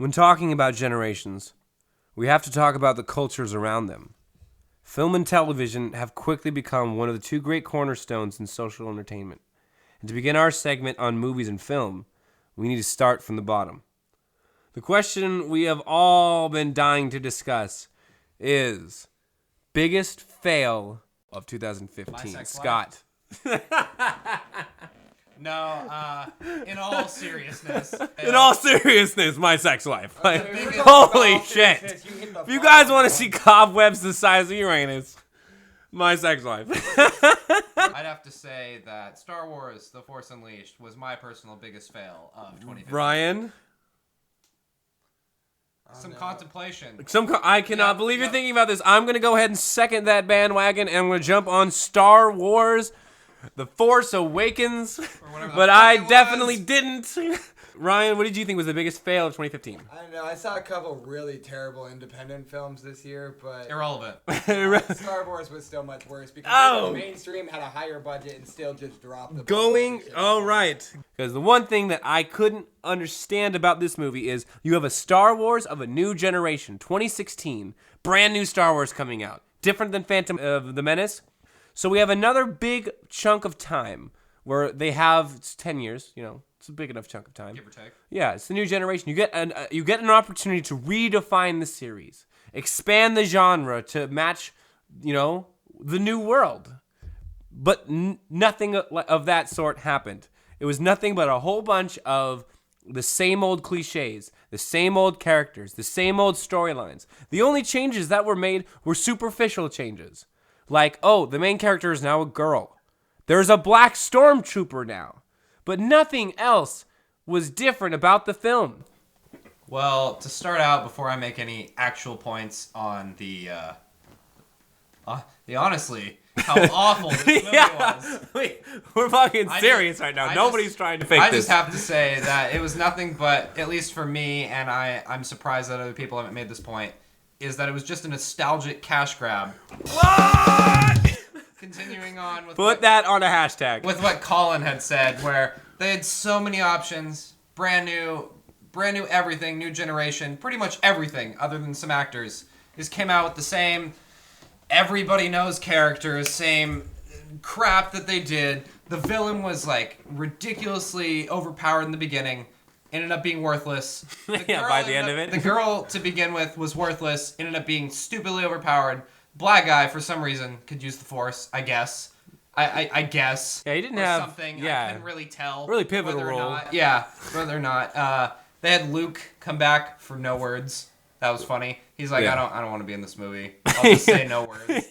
When talking about generations, we have to talk about the cultures around them. Film and television have quickly become one of the two great cornerstones in social entertainment. And to begin our segment on movies and film, we need to start from the bottom. The question we have all been dying to discuss is biggest fail of 2015. Scott. No, in all seriousness. In all seriousness, my sex life. Holy shit. If you guys want to see cobwebs the size of Uranus, my sex life. I'd have to say that Star Wars The Force Unleashed was my personal biggest fail of 2015. Ryan? Some contemplation. I cannot believe you're thinking about this. I'm going to go ahead and second that bandwagon, and I'm going to jump on Star Wars The Force Awakens, but I definitely didn't. Ryan, what did you think was the biggest fail of 2015? I don't know. I saw a couple really terrible independent films this year, but Irrelevant. Star Wars was still much worse because the mainstream had a higher budget and still just dropped the ball. Oh, right. Because the one thing that I couldn't understand about this movie is you have a Star Wars of a new generation, 2016, brand new Star Wars coming out, different than Phantom of the Menace. So we have another big chunk of time where they have it's 10 years, it's a big enough chunk of time. Give or take. Yeah, it's the new generation. You get an opportunity to redefine the series, expand the genre to match, the new world. But nothing of that sort happened. It was nothing but a whole bunch of the same old cliches, the same old characters, the same old storylines. The only changes that were made were superficial changes. Like, the main character is now a girl. There's a black stormtrooper now. But nothing else was different about the film. Well, to start out, before I make any actual points on the honestly, how awful this movie was. We're fucking serious right now. Nobody's trying to fake this. I just have to say that it was nothing but, at least for me, and I'm surprised that other people haven't made this point, is that it was just a nostalgic cash grab. What? Continuing on with Put that on a hashtag. With what Colin had said, where they had so many options, brand new everything, new generation, pretty much everything other than some actors. Just came out with the same everybody knows characters, same crap that they did. The villain was ridiculously overpowered in the beginning, ended up being worthless. By the end of it. The girl to begin with was worthless, ended up being stupidly overpowered. Black guy, for some reason, could use the Force, I guess. I guess. Yeah, he didn't have something. Yeah, I couldn't really tell. Really pivotal role. Whether or not. They had Luke come back for no words. That was funny. He's like, I don't want to be in this movie. I'll just say no words.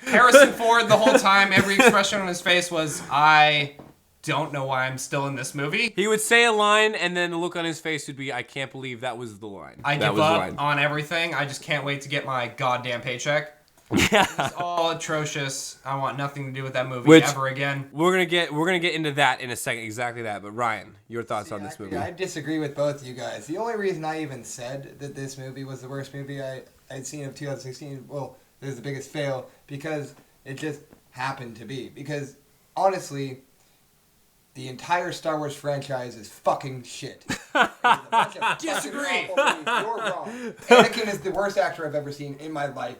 Harrison Ford, the whole time, every expression on his face was, I don't know why I'm still in this movie. He would say a line, and then the look on his face would be, I can't believe that was the line. I give up on everything. I just can't wait to get my goddamn paycheck. It's all atrocious. I want nothing to do with that movie ever again. We're gonna get into that in a second, exactly that. But Ryan, your thoughts on this movie? I disagree with both of you guys. The only reason I even said that this movie was the worst movie I'd seen of 2016, well, it was the biggest fail, because it just happened to be. Because honestly, the entire Star Wars franchise is fucking shit. Disagree. You're wrong. Anakin is the worst actor I've ever seen in my life.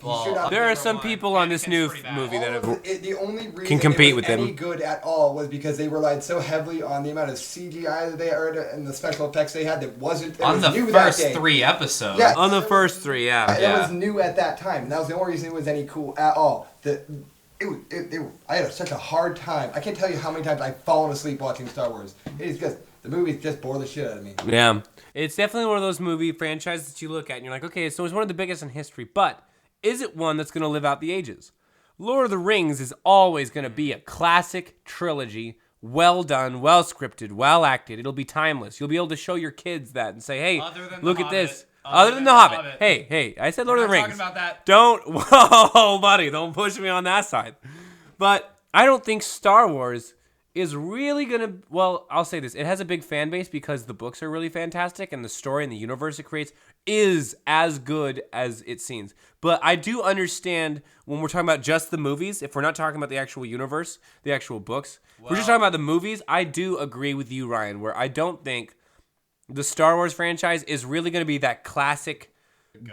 There are some people on this new movie that the only reason can compete with any him. Good at all was because they relied so heavily on the amount of CGI that they had and the special effects they had that wasn't on the first 3 episodes. Yeah, on the first 3, It was new at that time. And that was the only reason it was any cool at all. I had such a hard time. I can't tell you how many times I've fallen asleep watching Star Wars. It is just, the movies just bore the shit out of me. Yeah. It's definitely one of those movie franchises that you look at and you're like, okay, so it's one of the biggest in history, but is it one that's going to live out the ages? Lord of the Rings is always going to be a classic trilogy, well done, well scripted, well acted. It'll be timeless. You'll be able to show your kids that and say, hey, look at this. Other than The Hobbit. Hey, I said Lord of the Rings. Talking about that. Whoa, buddy, don't push me on that side. But I don't think Star Wars is really going to, well, I'll say this. It has a big fan base because the books are really fantastic and the story and the universe it creates is as good as it seems. But I do understand when we're talking about just the movies, if we're not talking about the actual universe, the actual books, we're just talking about the movies, I do agree with you, Ryan, where I don't think the Star Wars franchise is really going to be that classic,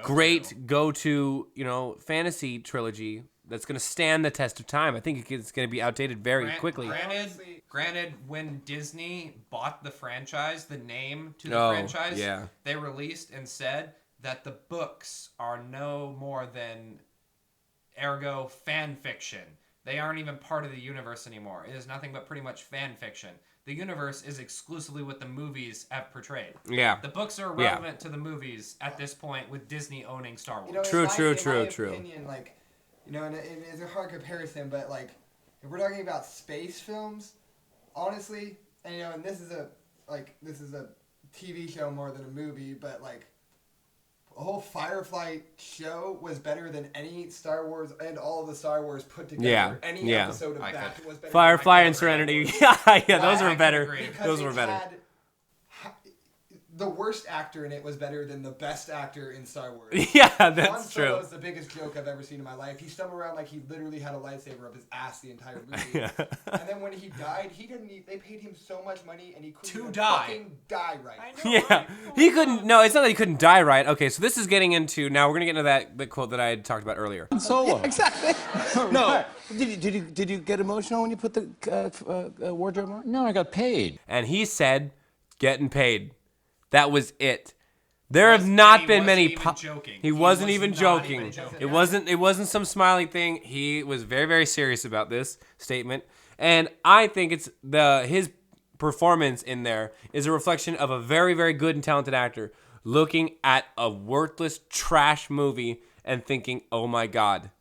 great go-to, fantasy trilogy that's going to stand the test of time. I think it's going to be outdated very quickly. Granted, when Disney bought the franchise, the name to the franchise, they released and said that the books are no more than ergo fan fiction. They aren't even part of the universe anymore. It is nothing but pretty much fan fiction. The universe is exclusively what the movies have portrayed. Yeah. The books are relevant to the movies at this point with Disney owning Star Wars. True. Opinion, and it's a hard comparison, but if we're talking about space films, honestly, and this is a TV show more than a movie, but the whole Firefly show was better than any Star Wars and all of the Star Wars put together. Yeah. Any episode of that was better. Firefly and Serenity. Those were better. Those were better. The worst actor in it was better than the best actor in Star Wars. Yeah, that's Han true. Solo is the biggest joke I've ever seen in my life. He stumbled around like he literally had a lightsaber up his ass the entire movie. And then when he died, they paid him so much money and he couldn't fucking die right. Yeah, he couldn't. No, it's not that he couldn't die right. Okay, so this is getting into now. We're gonna get into the quote that I had talked about earlier. Solo. Yeah, exactly. No. Did you get emotional when you put the wardrobe on? No, I got paid. And he said, "Getting paid." That was it. There have not been many. He wasn't even joking. It wasn't some smiling thing. He was very, very serious about this statement, and I think it's his performance in there is a reflection of a very, very good and talented actor looking at a worthless trash movie and thinking, "Oh my God,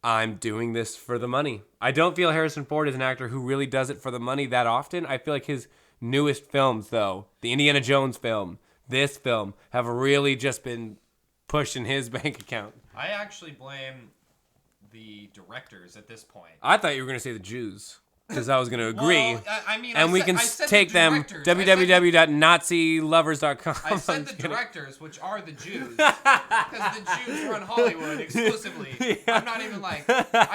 I'm doing this for the money." I don't feel Harrison Ford is an actor who really does it for the money that often. I feel like his newest films, though, the Indiana Jones film, this film, have really just been pushed in his bank account. I actually blame the directors at this point. I thought you were going to say the Jews, because I was going to agree. Well, we can take them www.nazilovers.com. I said the directors, which are the Jews, because the Jews run Hollywood exclusively. Yeah. I'm not even I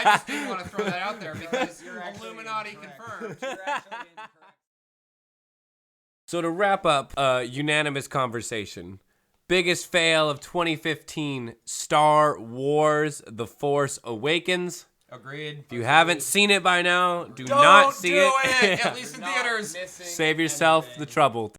just didn't want to throw that out there because you're Illuminati confirmed. So to wrap up a unanimous conversation, biggest fail of 2015, Star Wars The Force Awakens. Agreed. If you haven't seen it by now, do not see it. At least in theaters. Save yourself the trouble.